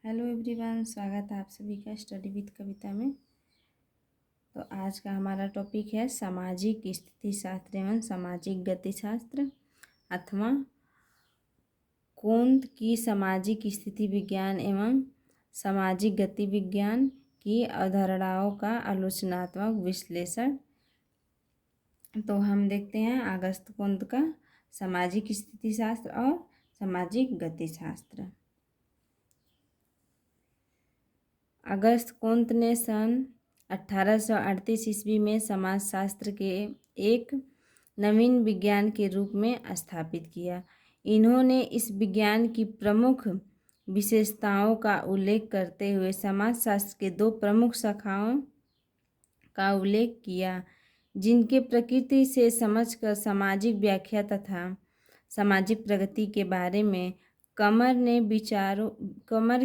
Hello everyone, स्वागत है आप सभी का स्टडी विद कविता में। तो आज का हमारा टॉपिक है सामाजिक स्थिति शास्त्र एवं सामाजिक गतिशास्त्र अथवा कोंत की सामाजिक स्थिति विज्ञान एवं सामाजिक गति विज्ञान की अवधारणाओं का आलोचनात्मक विश्लेषण। तो हम देखते हैं अगस्त कोंत का सामाजिक स्थिति शास्त्र और सामाजिक गतिशास्त्र। अगस्त कोंत ने सन 1838 ईस्वी में समाजशास्त्र के एक नवीन विज्ञान के रूप में स्थापित किया। इन्होंने इस विज्ञान की प्रमुख विशेषताओं का उल्लेख करते हुए समाजशास्त्र के दो प्रमुख शाखाओं का उल्लेख किया, जिनके प्रकृति से समझकर सामाजिक व्याख्या तथा सामाजिक प्रगति के बारे में कमर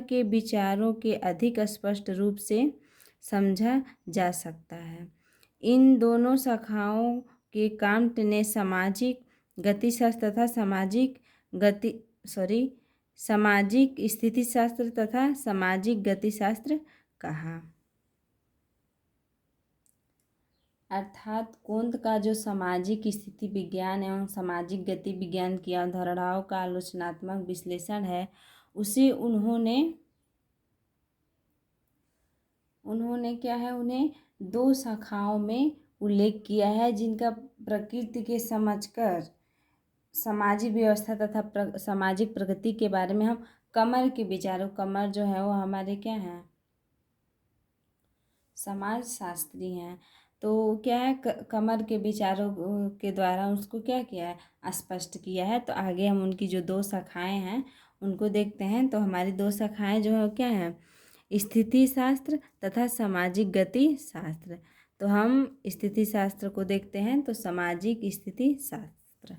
के विचारों के अधिक स्पष्ट रूप से समझा जा सकता है। इन दोनों शाखाओं के कांट ने सामाजिक गतिशास्त्र तथा सामाजिक स्थितिशास्त्र तथा सामाजिक गतिशास्त्र कहा। अर्थात कोंत का जो सामाजिक स्थिति विज्ञान एवं सामाजिक गति विज्ञान की अवधारणाओं का आलोचनात्मक विश्लेषण है, उसे उन्होंने क्या है, उन्हें दो शाखाओं में उल्लेख किया है, जिनका प्रकृति के समझकर सामाजिक व्यवस्था तथा सामाजिक प्रगति के बारे में हम कमर के विचारों, कमर जो है वो हमारे क्या हैं, समाजशास्त्री हैं। तो क्या है, कमर के विचारों के द्वारा उसको क्या किया है, स्पष्ट किया है। तो आगे हम उनकी जो दो शाखाएं हैं उनको देखते हैं। तो हमारी दो शाखाएं जो है क्या है, स्थिति शास्त्र तथा सामाजिक गति शास्त्र। तो हम स्थिति शास्त्र को देखते हैं। तो सामाजिक स्थिति शास्त्र,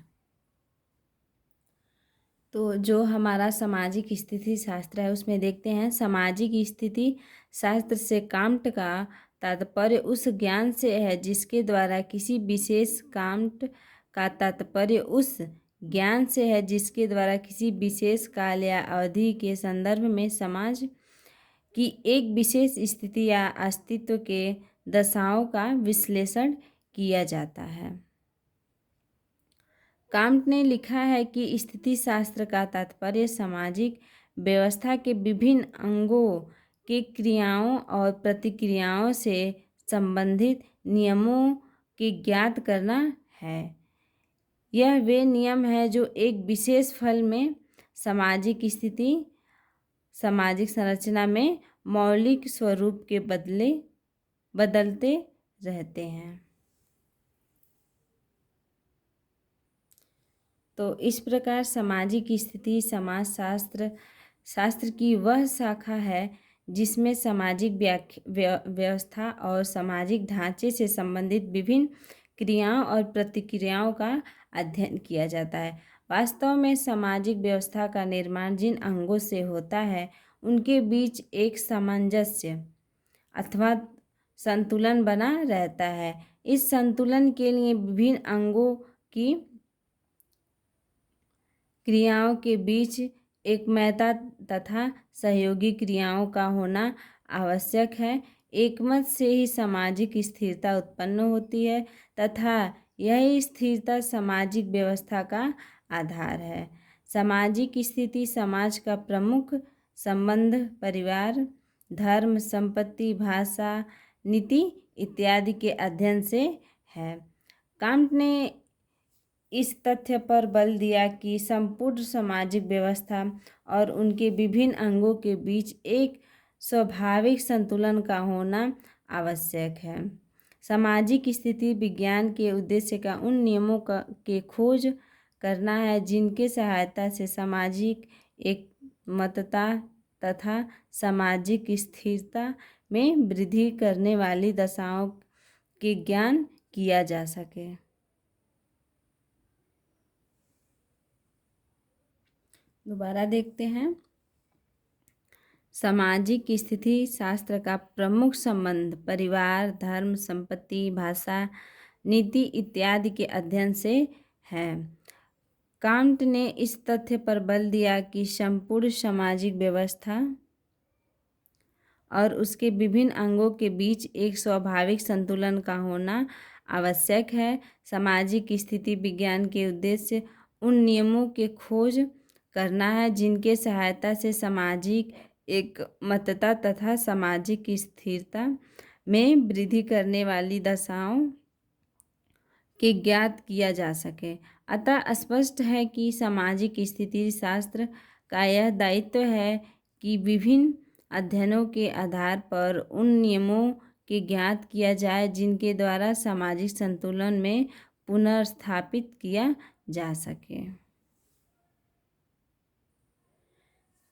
तो जो हमारा सामाजिक स्थिति शास्त्र है उसमें देखते हैं, सामाजिक स्थिति शास्त्र से कांट का तात्पर्य उस ज्ञान से है जिसके द्वारा किसी विशेष कांट का तात्पर्य उस ज्ञान से है जिसके द्वारा किसी विशेष काल या अवधि के संदर्भ में समाज की एक विशेष स्थिति या अस्तित्व के दशाओं का विश्लेषण किया जाता है। कांट ने लिखा है कि स्थिति शास्त्र का तात्पर्य सामाजिक व्यवस्था के विभिन्न अंगों के क्रियाओं और प्रतिक्रियाओं से संबंधित नियमों के ज्ञात करना है। यह वे नियम है जो एक विशेष फल में सामाजिक स्थिति, सामाजिक संरचना में मौलिक स्वरूप के बदलते रहते हैं। तो इस प्रकार सामाजिक स्थिति शास्त्र की वह शाखा है जिसमें सामाजिक व्यवस्था और सामाजिक ढांचे से संबंधित विभिन्न क्रियाओं और प्रतिक्रियाओं का अध्ययन किया जाता है। वास्तव में सामाजिक व्यवस्था का निर्माण जिन अंगों से होता है उनके बीच एक सामंजस्य अथवा संतुलन बना रहता है। इस संतुलन के लिए विभिन्न अंगों की क्रियाओं के बीच एकमयता तथा सहयोगी क्रियाओं का होना आवश्यक है। एकमत से ही सामाजिक स्थिरता उत्पन्न होती है तथा यही स्थिरता सामाजिक व्यवस्था का आधार है। सामाजिक स्थिति समाज का प्रमुख संबंध परिवार, धर्म, संपत्ति, भाषा, नीति इत्यादि के अध्ययन से है। कांट ने इस तथ्य पर बल दिया कि संपूर्ण सामाजिक व्यवस्था और उनके विभिन्न अंगों के बीच एक स्वाभाविक संतुलन का होना आवश्यक है। सामाजिक स्थिति विज्ञान के उद्देश्य का उन नियमों के खोज करना है जिनके सहायता से सामाजिक एकमतता तथा सामाजिक स्थिरता में वृद्धि करने वाली दशाओं के ज्ञान किया जा सके। दोबारा देखते हैं, सामाजिक स्थिति शास्त्र का प्रमुख संबंध परिवार, धर्म, संपत्ति, भाषा, नीति इत्यादि के अध्ययन से है। कांट ने इस तथ्य पर बल दिया कि संपूर्ण सामाजिक व्यवस्था और उसके विभिन्न अंगों के बीच एक स्वाभाविक संतुलन का होना आवश्यक है। सामाजिक स्थिति विज्ञान के उद्देश्य उन नियमों के खोज करना है जिनके सहायता से सामाजिक एकमतता तथा सामाजिक स्थिरता में वृद्धि करने वाली दशाओं के ज्ञात किया जा सके। अतः स्पष्ट है कि सामाजिक स्थिति शास्त्र का यह दायित्व है कि विभिन्न अध्ययनों के आधार पर उन नियमों के ज्ञात किया जाए जिनके द्वारा सामाजिक संतुलन में पुनर्स्थापित किया जा सके।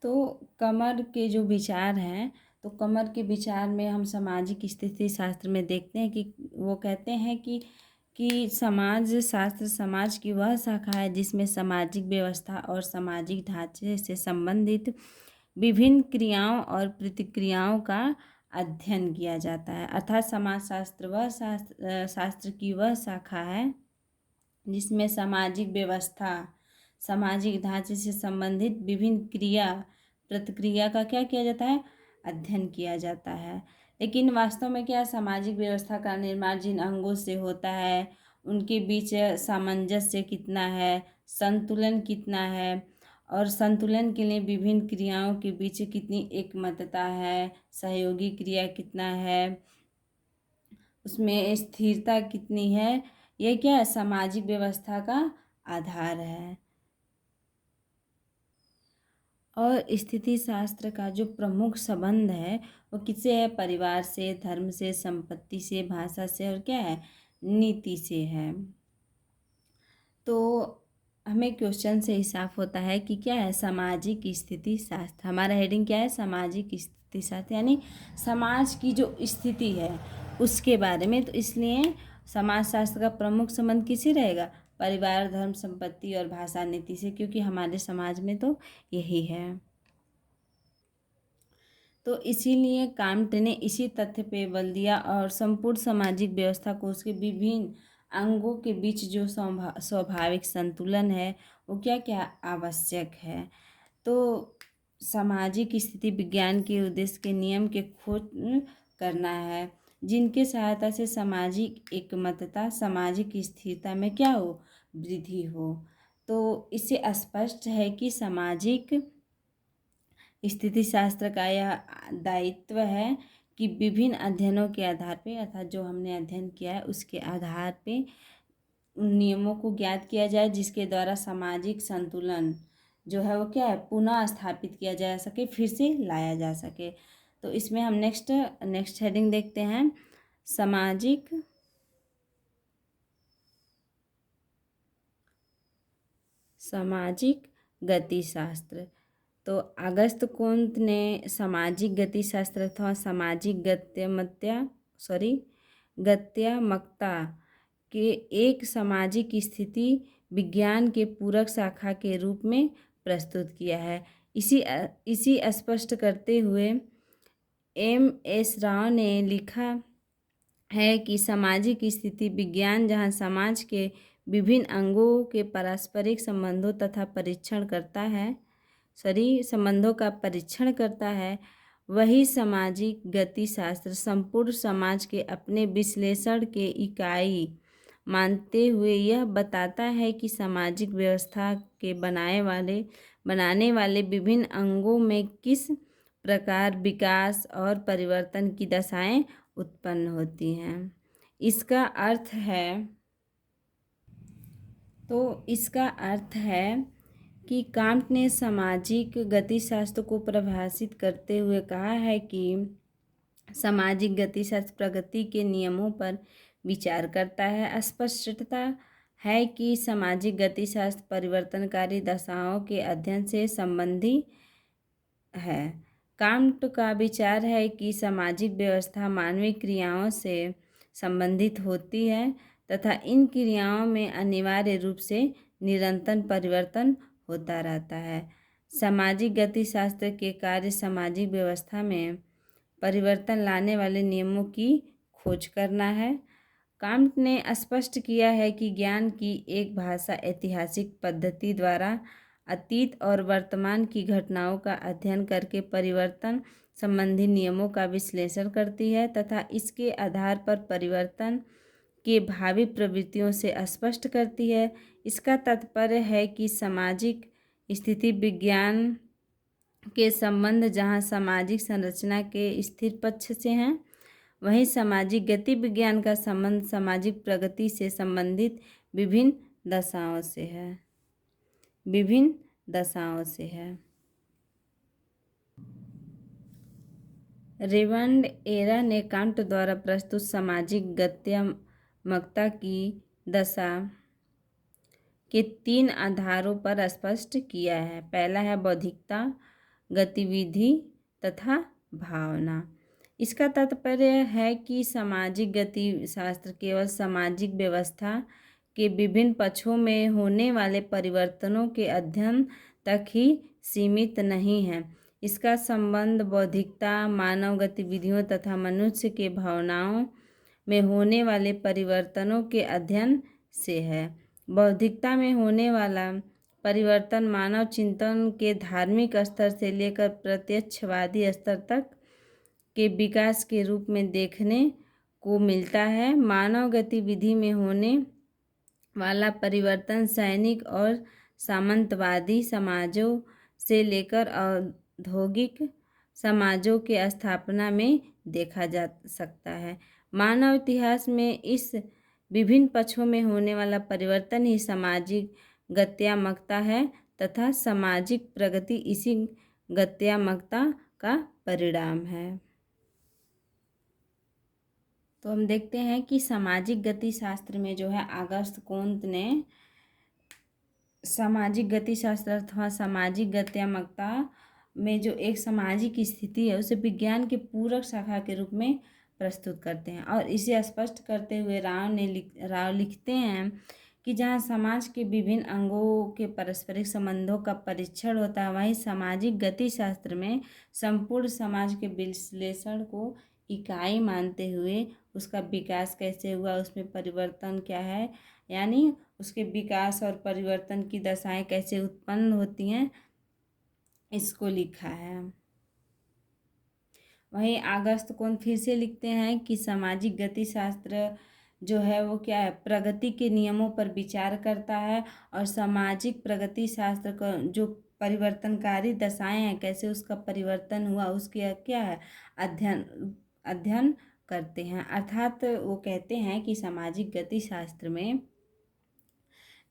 तो कमर के जो विचार हैं, तो कमर के विचार में हम सामाजिक स्थिति शास्त्र में देखते हैं कि वो कहते हैं कि समाज शास्त्र समाज की वह शाखा है जिसमें सामाजिक व्यवस्था और सामाजिक ढांचे से संबंधित विभिन्न क्रियाओं और प्रतिक्रियाओं का अध्ययन किया जाता है। अर्थात समाज शास्त्र वह शास्त्र की वह शाखा है जिसमें सामाजिक व्यवस्था सामाजिक ढांचे से संबंधित विभिन्न क्रिया प्रतिक्रिया का क्या किया जाता है, अध्ययन किया जाता है। लेकिन वास्तव में क्या सामाजिक व्यवस्था का निर्माण जिन अंगों से होता है उनके बीच सामंजस्य कितना है, संतुलन कितना है और संतुलन के लिए विभिन्न क्रियाओं के बीच कितनी एकमतता है, सहयोगी क्रिया कितना है, उसमें स्थिरता कितनी है, यह क्या है, सामाजिक व्यवस्था का आधार है। और स्थिति शास्त्र का जो प्रमुख संबंध है वो किससे है, परिवार से, धर्म से, संपत्ति से, भाषा से और क्या है, नीति से है। तो हमें क्वेश्चन से ही साफ होता है कि क्या है सामाजिक स्थिति शास्त्र। हमारा हेडिंग क्या है, सामाजिक स्थिति शास्त्र, यानी समाज की जो स्थिति है उसके बारे में। तो इसलिए समाज शास्त्र का प्रमुख संबंध किससे रहेगा, परिवार, धर्म, संपत्ति और भाषा, नीति से, क्योंकि हमारे समाज में तो यही है। तो इसीलिए कांट ने इसी तथ्य पे बल दिया और संपूर्ण सामाजिक व्यवस्था को उसके विभिन्न अंगों के बीच जो स्वाभाविक संतुलन है वो क्या क्या आवश्यक है। तो सामाजिक स्थिति विज्ञान के उद्देश्य के नियम के खोज करना है जिनके सहायता से सामाजिक एकमतता सामाजिक स्थिरता में क्या हो, वृद्धि हो। तो इससे स्पष्ट है कि सामाजिक स्थिति शास्त्र का यह दायित्व है कि विभिन्न अध्ययनों के आधार पे, अर्थात जो हमने अध्ययन किया है उसके आधार पे उन नियमों को ज्ञात किया जाए जिसके द्वारा सामाजिक संतुलन जो है वो क्या है, पुनः स्थापित किया जा सके, फिर से लाया जा सके। तो इसमें हम नेक्स्ट हेडिंग देखते हैं, सामाजिक गतिशास्त्र। तो अगस्त कोंत ने सामाजिक गतिशास्त्र अथवा सामाजिक गत्यात्मकता के एक सामाजिक स्थिति विज्ञान के पूरक शाखा के रूप में प्रस्तुत किया है। इसी स्पष्ट करते हुए M.S. राव ने लिखा है कि सामाजिक स्थिति विज्ञान जहाँ समाज के विभिन्न अंगों के पारस्परिक संबंधों का परीक्षण करता है, वही सामाजिक गतिशास्त्र संपूर्ण समाज के अपने विश्लेषण के इकाई मानते हुए यह बताता है कि सामाजिक व्यवस्था के बनाने वाले विभिन्न अंगों में किस प्रकार विकास और परिवर्तन की दशाएं उत्पन्न होती हैं। इसका अर्थ है कि कांट ने सामाजिक गतिशास्त्र को परिभाषित करते हुए कहा है कि सामाजिक गतिशास्त्र प्रगति के नियमों पर विचार करता है। स्पष्टता है कि सामाजिक गतिशास्त्र परिवर्तनकारी दशाओं के अध्ययन से संबंधी है। कांट का विचार है कि सामाजिक व्यवस्था मानवीय क्रियाओं से संबंधित होती है तथा इन क्रियाओं में अनिवार्य रूप से निरंतर परिवर्तन होता रहता है। सामाजिक गतिशास्त्र के कार्य सामाजिक व्यवस्था में परिवर्तन लाने वाले नियमों की खोज करना है। कांट ने स्पष्ट किया है कि ज्ञान की एक भाषा ऐतिहासिक पद्धति द्वारा अतीत और वर्तमान की घटनाओं का अध्ययन करके परिवर्तन संबंधी नियमों का विश्लेषण करती है तथा इसके आधार पर परिवर्तन के भावी प्रवृत्तियों से स्पष्ट करती है। इसका तात्पर्य है कि सामाजिक स्थिति विज्ञान के संबंध जहाँ सामाजिक संरचना के स्थिर पक्ष से हैं, वहीं सामाजिक गति विज्ञान का संबंध सामाजिक प्रगति से संबंधित विभिन्न दशाओं से है। रेमंड एरा ने कांट द्वारा प्रस्तुत सामाजिक गत्यात्मकता की दशा के 3 आधारों पर स्पष्ट किया है। पहला है बौद्धिकता, गतिविधि तथा भावना। इसका तात्पर्य है कि सामाजिक गति शास्त्र केवल सामाजिक व्यवस्था के विभिन्न पक्षों में होने वाले परिवर्तनों के अध्ययन तक ही सीमित नहीं है। इसका संबंध बौद्धिकता, मानव गतिविधियों तथा मनुष्य के भावनाओं में होने वाले परिवर्तनों के अध्ययन से है। बौद्धिकता में होने वाला परिवर्तन मानव चिंतन के धार्मिक स्तर से लेकर प्रत्यक्षवादी स्तर तक के विकास के रूप में देखने को मिलता है। मानव गतिविधि में होने वाला परिवर्तन सैनिक और सामंतवादी समाजों से लेकर औद्योगिक समाजों के स्थापना में देखा जा सकता है। मानव इतिहास में इस विभिन्न पक्षों में होने वाला परिवर्तन ही सामाजिक गत्यात्मकता है तथा सामाजिक प्रगति इसी गत्यात्मकता का परिणाम है। तो हम देखते हैं कि सामाजिक गति शास्त्र में जो है ऑगस्ट कोंत ने सामाजिक गति शास्त्र अथवा सामाजिक गत्यात्मकता में जो एक सामाजिक स्थिति है उसे विज्ञान के पूरक शाखा के रूप में प्रस्तुत करते हैं। और इसे स्पष्ट करते हुए राव लिखते हैं कि जहाँ समाज के विभिन्न अंगों के पारस्परिक संबंधों का परीक्षण होता है, वहीं सामाजिक गति शास्त्र में संपूर्ण समाज के विश्लेषण को इकाई मानते हुए उसका विकास कैसे हुआ, उसमें परिवर्तन क्या है, यानी उसके विकास और परिवर्तन की दशाएं कैसे उत्पन्न होती हैं, इसको लिखा है। वहीं ऑगस्ट कोंत फिर से लिखते हैं कि सामाजिक गति शास्त्र जो है वो क्या है, प्रगति के नियमों पर विचार करता है और सामाजिक प्रगति शास्त्र का जो परिवर्तनकारी दशाएं हैं, कैसे उसका परिवर्तन हुआ, उसके क्या है अध्ययन करते हैं। अर्थात वो कहते हैं कि सामाजिक गति शास्त्र में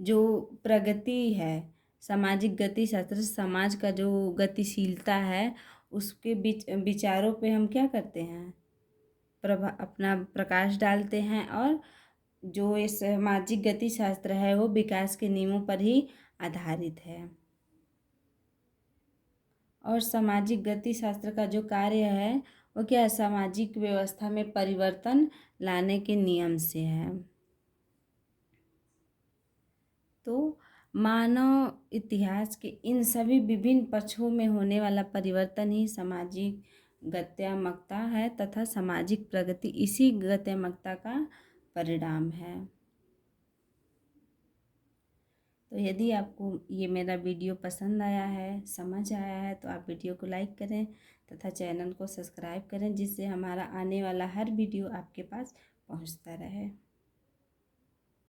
जो प्रगति है, सामाजिक गति शास्त्र समाज का जो गतिशीलता है उसके विचारों पे हम क्या करते हैं, अपना प्रकाश डालते हैं। और जो ये सामाजिक गति शास्त्र है वो विकास के नियमों पर ही आधारित है। और सामाजिक गति शास्त्र का जो कार्य है वो क्या है, सामाजिक व्यवस्था में परिवर्तन लाने के नियम से है। तो मानव इतिहास के इन सभी विभिन्न पक्षों में होने वाला परिवर्तन ही सामाजिक गत्यात्मकता है तथा सामाजिक प्रगति इसी गत्यात्मकता का परिणाम है। तो यदि आपको ये मेरा वीडियो पसंद आया है, समझ आया है, तो आप वीडियो को लाइक करें तथा चैनल को सब्सक्राइब करें, जिससे हमारा आने वाला हर वीडियो आपके पास पहुंचता रहे।